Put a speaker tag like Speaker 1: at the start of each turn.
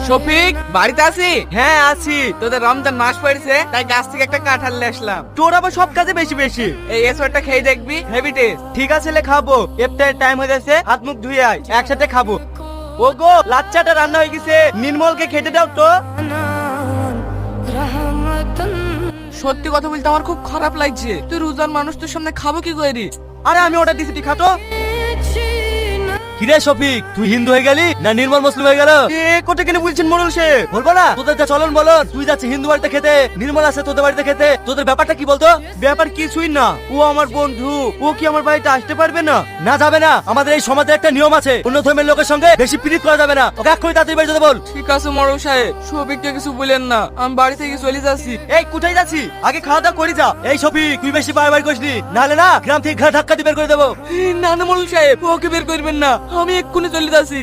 Speaker 1: শফিক বাড়িতে আছি?
Speaker 2: হ্যাঁ আছি।
Speaker 1: তোদের রমজান মাস পড়েছে তাই গাছ থেকে একটা কাঁঠাল নিয়ে আসলাম।
Speaker 2: তোর আবার সব কাজে বেশি বেশি।
Speaker 1: এই এসওয়ারটা খেয়ে দেখবি, হেভি টেস্ট।
Speaker 2: ঠিক আছে লে খাবো, ইফতারের টাইম হয়ে যাচ্ছে, হাত মুখ ধুয়ে আয়, একসাথে খাবো। ও গো, লাচ্চাটা রান্না হয়ে গেছে, নির্মলকে খেতে দাও তো।
Speaker 1: সত্যি কথা বলতে আমার খুব খারাপ লাগছে, তুই রোজার মানুষ, তোর সামনে খাবো কি করি?
Speaker 2: আরে আমি অর্ডার দিছি, তুই খা তো। কিরে শফিক, তুই হিন্দু হয়ে গেলি না নির্মল মুসলিম হয়ে গেল? এ কোটে কেন বলছেন মোড়ল সে? বলবো না তোদের যা চলন বলো, তুই যাচ্ছিস হিন্দু বাড়িতে খেতে, নির্মল আছে তোদের বাড়িতে খেতে, তোদের ব্যাপারটা কি বলতো? ব্যাপার কিছুই না, ও আমার বন্ধু, ও কি আমার বাড়িতে আসতে পারবে না? না যাবে না, আমাদের এই সমাজে একটা নিয়ম আছে, অন্য ধর্মের লোকের সঙ্গে বেশি প্রীত করা যাবে না। ওকে এক্ষুনি তাড়াতাড়ি বাড়ি যেতে বল।
Speaker 1: ঠিক আছে মোড়ল সাহেব, শফিককে কিছু বলেন না, আমি বাড়ি থেকে চলে যাচ্ছি।
Speaker 2: এই কোথায় যাচ্ছি? আগে খাওয়া দাওয়া করে যা। এই শফিক, তুই বেশি বাড়াবাড়ি করিসনি, নাহলে না গ্রাম থেকে ঘা ধাক্কা দিয়ে বের করে দেবো।
Speaker 1: না না মোড়ল সাহেব, ওকে বের করবেন না, আমি এক্ষুনি চলে যাচ্ছি।